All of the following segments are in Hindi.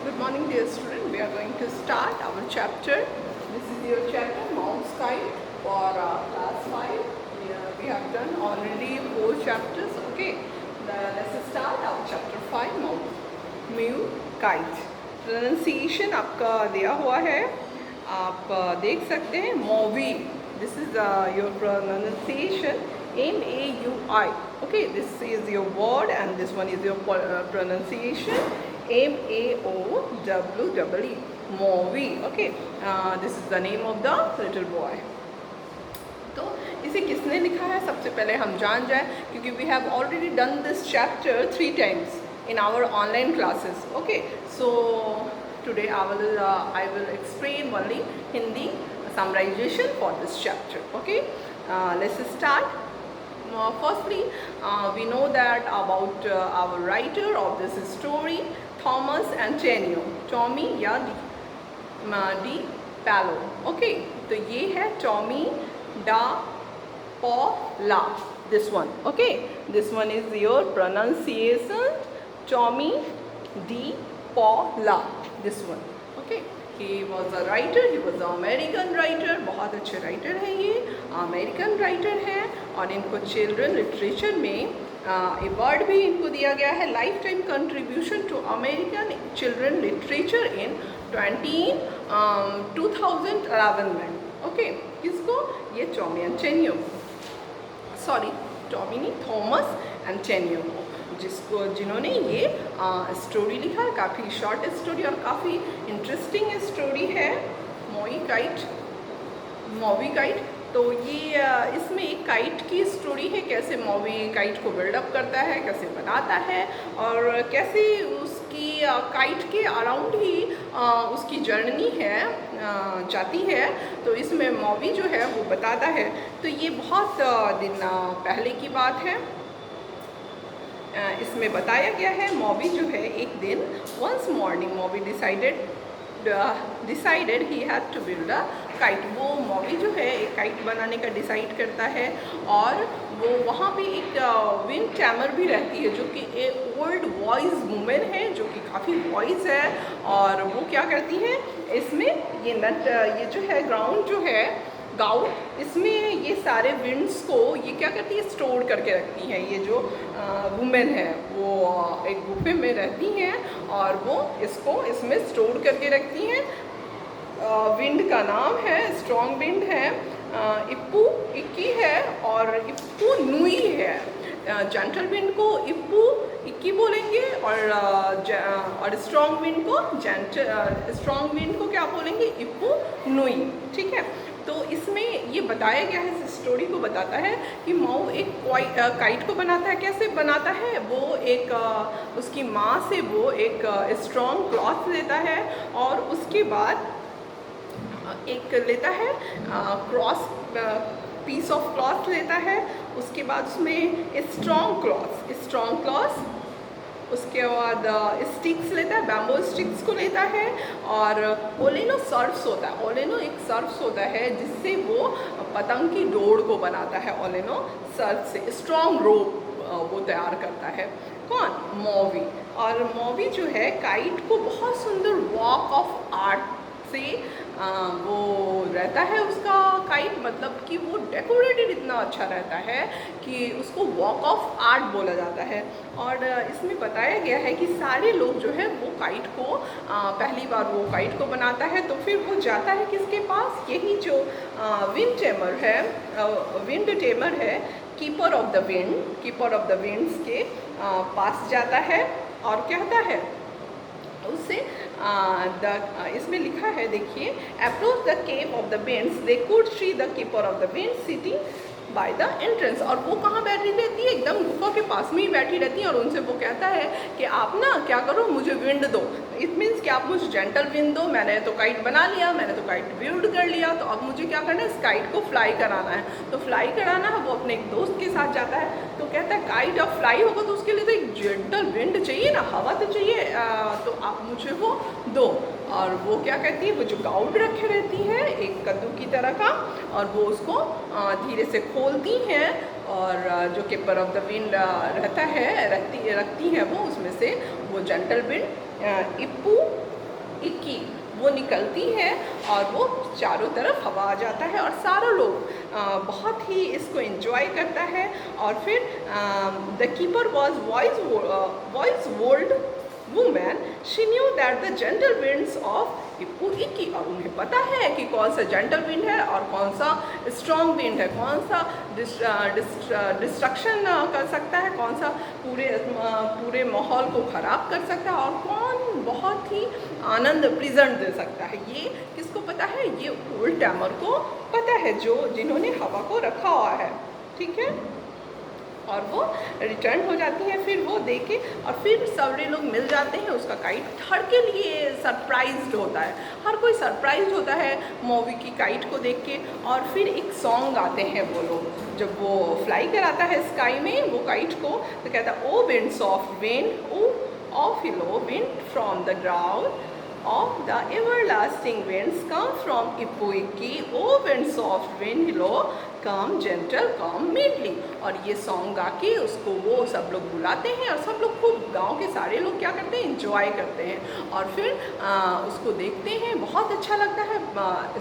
Good morning, dear student. We are going to start our chapter. This is your chapter, Mount Kite, for class 5. We have done already 4 chapters. Okay, let's start our chapter 5, Mount Kite. Pronunciation आपका दिया हुआ है, आप देख सकते हैं. Maui. This is your pronunciation. MAUI. Okay, this is your word and this one is your pronunciation. MAOWE. Maui. Okay, this is the name of the little boy. तो इसे किसने लिखा है सबसे पहले हम जान जाए, क्योंकि we have already done this chapter 3 times in our online classes. Okay, so today I will explain only Hindi summarization for this chapter. Okay, let's start. Firstly, we know that about our writer of this story, Thomas Antonio, Tommy या डी पैलो. ओके, तो ये है टॉमी डा पॉला. This one. Okay, this one is your pronunciation, Tommy D पॉला. This one. Okay, he was a writer, he was a American writer. बहुत अच्छे राइटर हैं, ये अमेरिकन राइटर हैं और इनको चिल्ड्रन लिटरेचर में अवार्ड भी इनको दिया गया है, life time contribution to American children literature in 2011 में. ओके, किसको? ये टॉमी एंटोनियो, सॉरी टॉमी नहीं, थॉमस एंटोनियो को, जिन्होंने ये स्टोरी लिखा. काफ़ी शॉर्ट स्टोरी और काफ़ी इंटरेस्टिंग स्टोरी है, मोई काइट. तो ये इसमें एक काइट की स्टोरी है, कैसे मॉवी काइट को बिल्डअप करता है, कैसे बनाता है और कैसे उसकी काइट के अराउंड ही उसकी जर्नी है जाती है. तो इसमें मॉवी जो है वो बताता है. तो ये बहुत दिन पहले की बात है. इसमें बताया गया है मॉवी जो है एक दिन, once morning Maui decided he had to build a kite. वो मॉवी जो है एक काइट बनाने का डिसाइड करता है और वो वहाँ पे एक विंड टैमर भी रहती है जो कि एक ओल्ड वॉइस वुमेन है, जो कि काफ़ी वॉइस है. और वो क्या करती है, इसमें ये जो है ग्राउंड जो है गाउट, इसमें ये सारे विंड्स को ये क्या करती है, स्टोर करके रखती हैं. ये जो वुमेन है वो एक गुफे में रहती हैं और वो इसको इसमें स्टोर करके रखती हैं. विंड का नाम है, स्ट्रॉन्ग विंड है, इप्पू इक्की है और इप्पू नुई है. जेंटल विंड को इप्पू इक्की बोलेंगे और स्ट्रॉन्ग विंड को क्या बोलेंगे, इप्पू नुई. ठीक है, तो इसमें ये बताया गया है, इस स्टोरी को बताता है कि माऊ एक काइट को बनाता है. कैसे बनाता है, वो एक उसकी माँ से वो एक स्ट्रॉन्ग क्लॉथ लेता है और उसके बाद एक लेता है क्रॉस पीस ऑफ क्लॉथ लेता है. उसके बाद उसमें स्ट्रॉन्ग क्लॉथ, उसके बाद स्टिक्स लेता है, बैम्बो स्टिक्स को लेता है और ओलेनो सर्फ्स होता है. ओलेनो एक सर्फ्स होता है जिससे वो पतंग की डोर को बनाता है. ओलेनो सर्फ से स्ट्रॉन्ग रोप वो तैयार करता है. कौन? मॉवी. और मॉवी जो है काइट को बहुत सुंदर वॉक ऑफ आर्ट से वो रहता है उसका काइट, मतलब कि वो डेकोरेटेड इतना अच्छा रहता है कि उसको वॉक ऑफ आर्ट बोला जाता है. और इसमें बताया गया है कि सारे लोग जो है वो काइट को पहली बार वो काइट को बनाता है तो फिर वो जाता है किसके पास, यही जो विंड टेमर है, कीपर ऑफ द विंड्स के पास जाता है और कहता है उससे इसमें लिखा है, देखिए, approach the cave of the winds they could see the keeper of the winds sitting by the entrance. और वो कहाँ बैठी रहती है, एकदम गुफा के पास में ही बैठी रहती है और उनसे वो कहता है कि आप ना क्या करो, मुझे विंड दो. इट मीन्स कि आप मुझे जेंटल विंड दो. मैंने तो काइट बना लिया, मैंने तो काइट बिल्ड कर लिया, तो अब मुझे क्या करना है, इस काइट को फ्लाई कराना है. तो फ्लाई कराना है, वो अपने एक दोस्त के साथ जाता है. तो कहता है काइट अब फ्लाई होगा तो उसके लिए तो एक जेंटल विंड चाहिए ना, हवा तो चाहिए, तो आप मुझे वो दो. और वो क्या कहती है, वो जो गाउड रखे रहती है एक कद्दू की तरह का, और वो उसको धीरे से खोलती हैं और जो कीपर ऑफ द विंड रहता है रखती हैं वो, उसमें से वो जेंटल विंड इप्पू इक्की वो निकलती है और वो चारों तरफ हवा आ जाता है और सारे लोग बहुत ही इसको एंजॉय करता है। और फिर the keeper was wise old women, she knew that the gentle winds of Ipu Iki, और उन्हें पता है कि कौन सा जेंटल विंड है और कौन सा स्ट्रॉन्ग विंड है, कौन सा डिस्ट्रक्शन कर सकता है, कौन सा पूरे माहौल को ख़राब कर सकता है और कौन बहुत ही आनंद प्रेजेंट दे सकता है। ये किसको पता है? ये ओल्ड टाइमर को पता है, जिन्होंने हवा को रखा हुआ है। ठीक है, और वो रिटर्न हो जाती है। फिर वो देखे और फिर सारे लोग मिल जाते हैं उसका काइट। हर के लिए सरप्राइज्ड होता है, हर कोई सरप्राइज्ड होता है मूवी की काइट को देख के। और फिर एक सॉन्ग गाते हैं वो लोग, जब वो फ्लाई कराता है स्काई में वो काइट को, तो कहता है oh winds of wind, oh of Hilo wind from the ground of the everlasting winds come from Ippu Ikki, O winds of wind hill come gentle come meekly। और ये सॉन्ग गा के उसको वो सब लोग बुलाते हैं और सब लोग खूब, गांव के सारे लोग क्या करते हैं, एंजॉय करते हैं। और फिर उसको देखते हैं, बहुत अच्छा लगता है।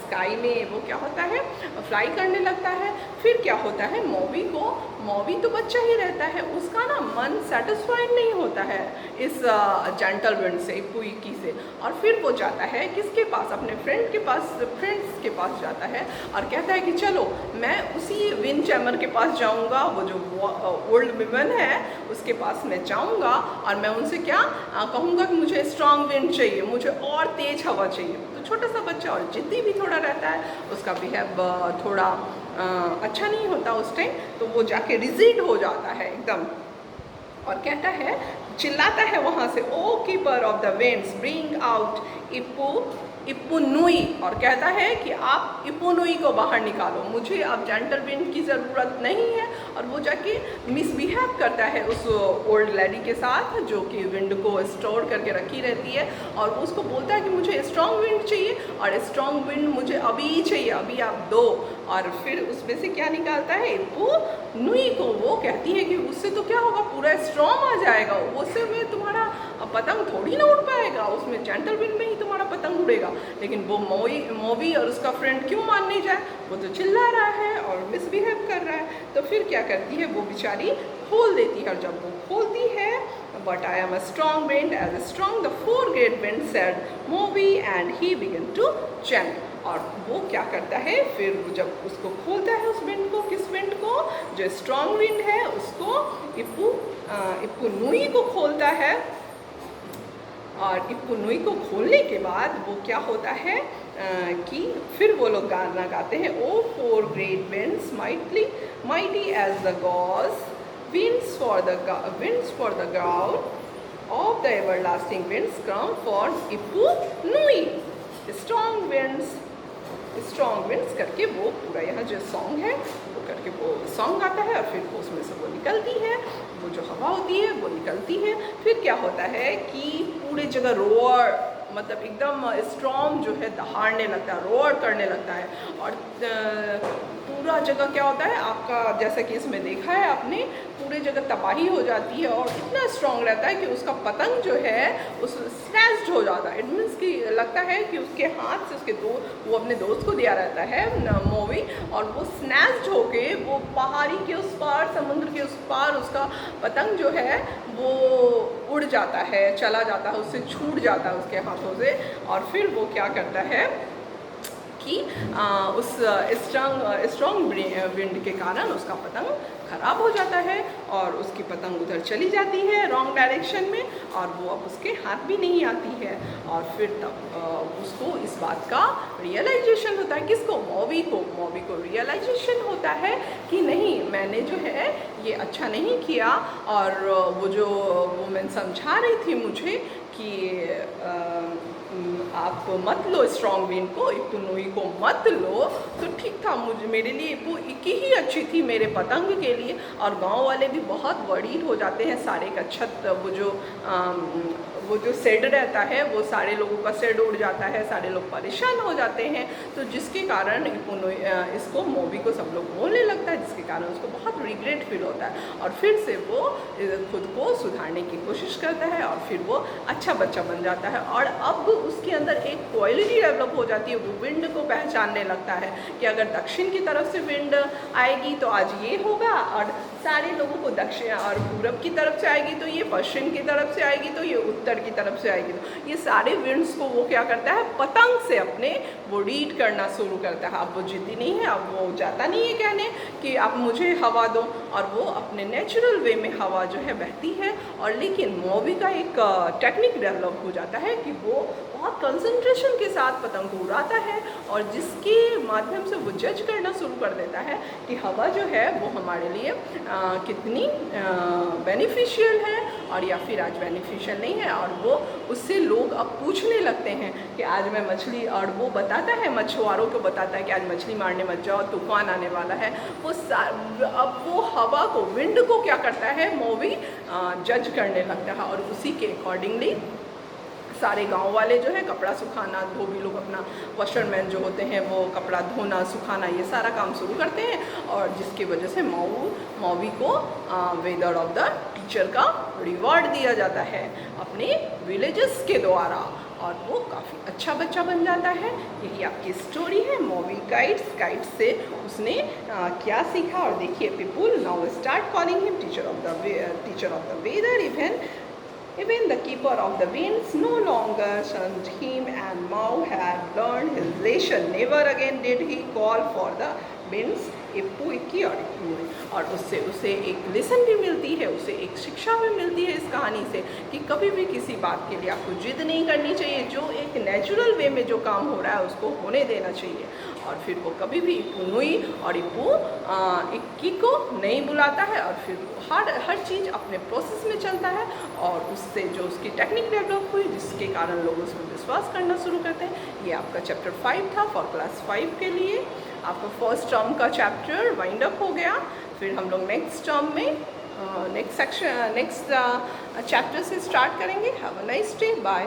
स्काई में वो क्या होता है, फ्लाई करने लगता है। फिर क्या होता है, मौवी तो बच्चा ही रहता है, उसका ना मन सेटिस्फाइड नहीं होता है इस जेंटल विंड से, इप्पू इक्की से। और फिर वो जाता है किसके पास, अपने फ्रेंड्स के पास जाता है और कहता है कि चलो मैं उसी विंड चैमर के पास जाऊंगा, वो जो ओल्ड विमेन है उसके पास मैं जाऊंगा और मैं उनसे क्या कहूँगा कि मुझे स्ट्रॉन्ग विंड चाहिए, मुझे और तेज हवा चाहिए। तो छोटा सा बच्चा और जिद्दी भी थोड़ा रहता है, उसका बिहेव थोड़ा अच्छा नहीं होता उस टाइम, तो वो जाके रिजिड हो जाता है एकदम और कहता है, चिल्लाता है वहाँ से, oh keeper of the winds bring out Ipu Nui, और कहता है कि आप इप्पू नुई को बाहर निकालो, मुझे अब जेंटल विंड की ज़रूरत नहीं है। और वो जाके मिसबिहेव करता है उस ओल्ड लेडी के साथ जो कि विंड को स्टोर करके रखी रहती है, और उसको बोलता है कि मुझे स्ट्रॉन्ग विंड चाहिए और स्ट्रॉन्ग विंड मुझे अभी चाहिए, अभी आप दो। और फिर उसमें से क्या निकालता है, इप्पू नुई को वो कहती है कि उससे तो क्या होगा, पूरा स्ट्रॉन्ग आ जाएगा, उससे में तुम्हारा पतंग थोड़ी ना उड़ पाएगा, उसमें जेंटल विंड में ही तुम्हारा पतंग उड़ेगा। लेकिन वो मौवी और उसका फ्रेंड क्यों मान नहीं जाए, वो तो चिल्ला रहा है और मिसबिहेव कर रहा है। तो फिर क्या करती है, वो बेचारी खोल देती है, और जब वो खोलती है, but I am a strong wind as strong the 4 great winds said movie and he began to chant. और वो क्या करता है, फिर वो जब उसको खोलता है उस विंड को, किस विंड को, जो स्ट्रॉन्ग विंड है उसको, इप्पू नुई को खोलता है। और इप्पू नुई को खोलने के बाद वो क्या होता है कि फिर वो लोग गाना गाते हैं, ओ 4 great winds mighty as the gods, winds for the ground of the everlasting winds come for Ippu Nui, strong winds करके वो पूरा यहाँ जो सॉन्ग है वो करके वो सॉन्ग गाता है। और फिर वो उसमें से वो निकलती है, वो जो हवा होती है वो निकलती है। फिर क्या होता है कि पूरे जगह रोअर, मतलब एकदम स्ट्रॉन्ग जो है दहाड़ने लगता है, रोअर करने लगता है, और पूरा जगह क्या होता है आपका, जैसा कि इसमें देखा है आपने, पूरे जगह तबाही हो जाती है और इतना स्ट्रॉन्ग रहता है कि उसका पतंग जो है उस स्नैच्ड हो जाता है। इट मीन्स कि लगता है कि उसके हाथ से वो अपने दोस्त को दिया रहता है मूवी, और वो स्नैच्ड होके वो पहाड़ी के उस पार, समुद्र के उस पार उसका पतंग जो है वो उड़ जाता है, चला जाता है, उससे छूट जाता है उसके हाथों से। और फिर वो क्या करता है कि उस स्ट्रॉन्ग विंड के कारण उसका पतंग ख़राब हो जाता है और उसकी पतंग उधर चली जाती है रॉन्ग डायरेक्शन में, और वो अब उसके हाथ भी नहीं आती है। और फिर तब उसको इस बात का रियलाइजेशन होता है, किसको, मूवी को रियलाइजेशन होता है कि नहीं, मैंने जो है ये अच्छा नहीं किया। और वो जो वुमेन समझा रही थी मुझे कि आप मत लो स्ट्रॉन्ग विंड को, इप्पू नुई को मत लो, तो ठीक था, मेरे लिए इप्पू इक्की ही अच्छी थी मेरे पतंग के लिए। और गांव वाले भी बहुत वरीड हो जाते हैं, सारे का छत वो जो वो जो सेड रहता है वो सारे लोगों का सेड उड़ जाता है, सारे लोग परेशान हो जाते हैं। तो जिसके कारण इसको मोबी को सब लोग बोलने लगता है, जिसके कारण उसको बहुत रिग्रेट फील होता है और फिर से वो खुद को सुधारने की कोशिश करता है और फिर वो अच्छा बच्चा बन जाता है। और अब उसके अंदर एक क्वालिटी डेवलप हो जाती है, वो विंड को पहचानने लगता है कि अगर दक्षिण की तरफ से विंड आएगी तो आज ये होगा, और सारे लोगों को दक्षिण और पूरब की तरफ से आएगी तो ये, पश्चिम की तरफ से आएगी तो ये, उत्तर की तरफ से आएगी तो ये सारे विंड्स को वो क्या करता है, पतंग से अपने वो रीड करना शुरू करता है। अब वो जिद्दी नहीं है, अब वो जाता नहीं है कहने कि आप मुझे हवा दो, और वो अपने नेचुरल वे में हवा जो है बहती है। और लेकिन मोबी का एक टेक्निक डेवलप हो जाता है कि वो बहुत कंसंट्रेशन के साथ पतंग को उड़ाता है, और जिसके माध्यम से वो जज करना शुरू कर देता है कि हवा जो है वो हमारे लिए कितनी बेनिफिशियल है और या फिर आज बेनिफिशियल नहीं है। और वो उससे लोग अब पूछने लगते हैं कि आज मैं मछली, और वो बताता है, मछुआरों को बताता है कि आज मछली मारने मत जाओ, तूफान आने वाला है। वो अब वो हवा को, विंड को क्या करता है, मोबी जज करने लगता है, और उसी के अकॉर्डिंगली सारे गांव वाले जो है कपड़ा सुखाना, धोबी लोग अपना वॉशरमैन जो होते हैं वो कपड़ा धोना सुखाना ये सारा काम शुरू करते हैं, और जिसकी वजह से मोबी को वेदर ऑफ द टीचर का रिवॉर्ड दिया जाता है अपने विलेजेस के द्वारा, और वो काफ़ी अच्छा बच्चा बन जाता है। यही आपकी स्टोरी है मोबी काइट्स से उसने क्या सीखा। और देखिए people now start calling him teacher of the weather. Even the keeper of the winds no longer shunned him, and Mao had learned his lesson. Never again did he call for the winds. इप्पू Iki और इक्की, और उससे उसे एक लेसन भी मिलती है, उसे एक शिक्षा भी मिलती है इस कहानी से कि कभी भी किसी बात के लिए आपको जिद नहीं करनी चाहिए। जो एक नेचुरल वे में जो काम हो रहा है उसको होने देना चाहिए, और फिर वो कभी भी इप्पू नुई और इप्पू इक्की को नहीं बुलाता है, और फिर हर चीज़ अपने प्रोसेस में चलता है, और उससे जो उसकी टेक्निक डेवलप हुई जिसके कारण लोग उसमें विश्वास करना शुरू करते हैं। ये आपका चैप्टर 5 था फॉर क्लास 5 के लिए। आपका फर्स्ट टर्म का चैप्टर वाइंड अप हो गया। फिर हम लोग नेक्स्ट टर्म में नेक्स्ट चैप्टर से स्टार्ट करेंगे। Have a nice day, bye.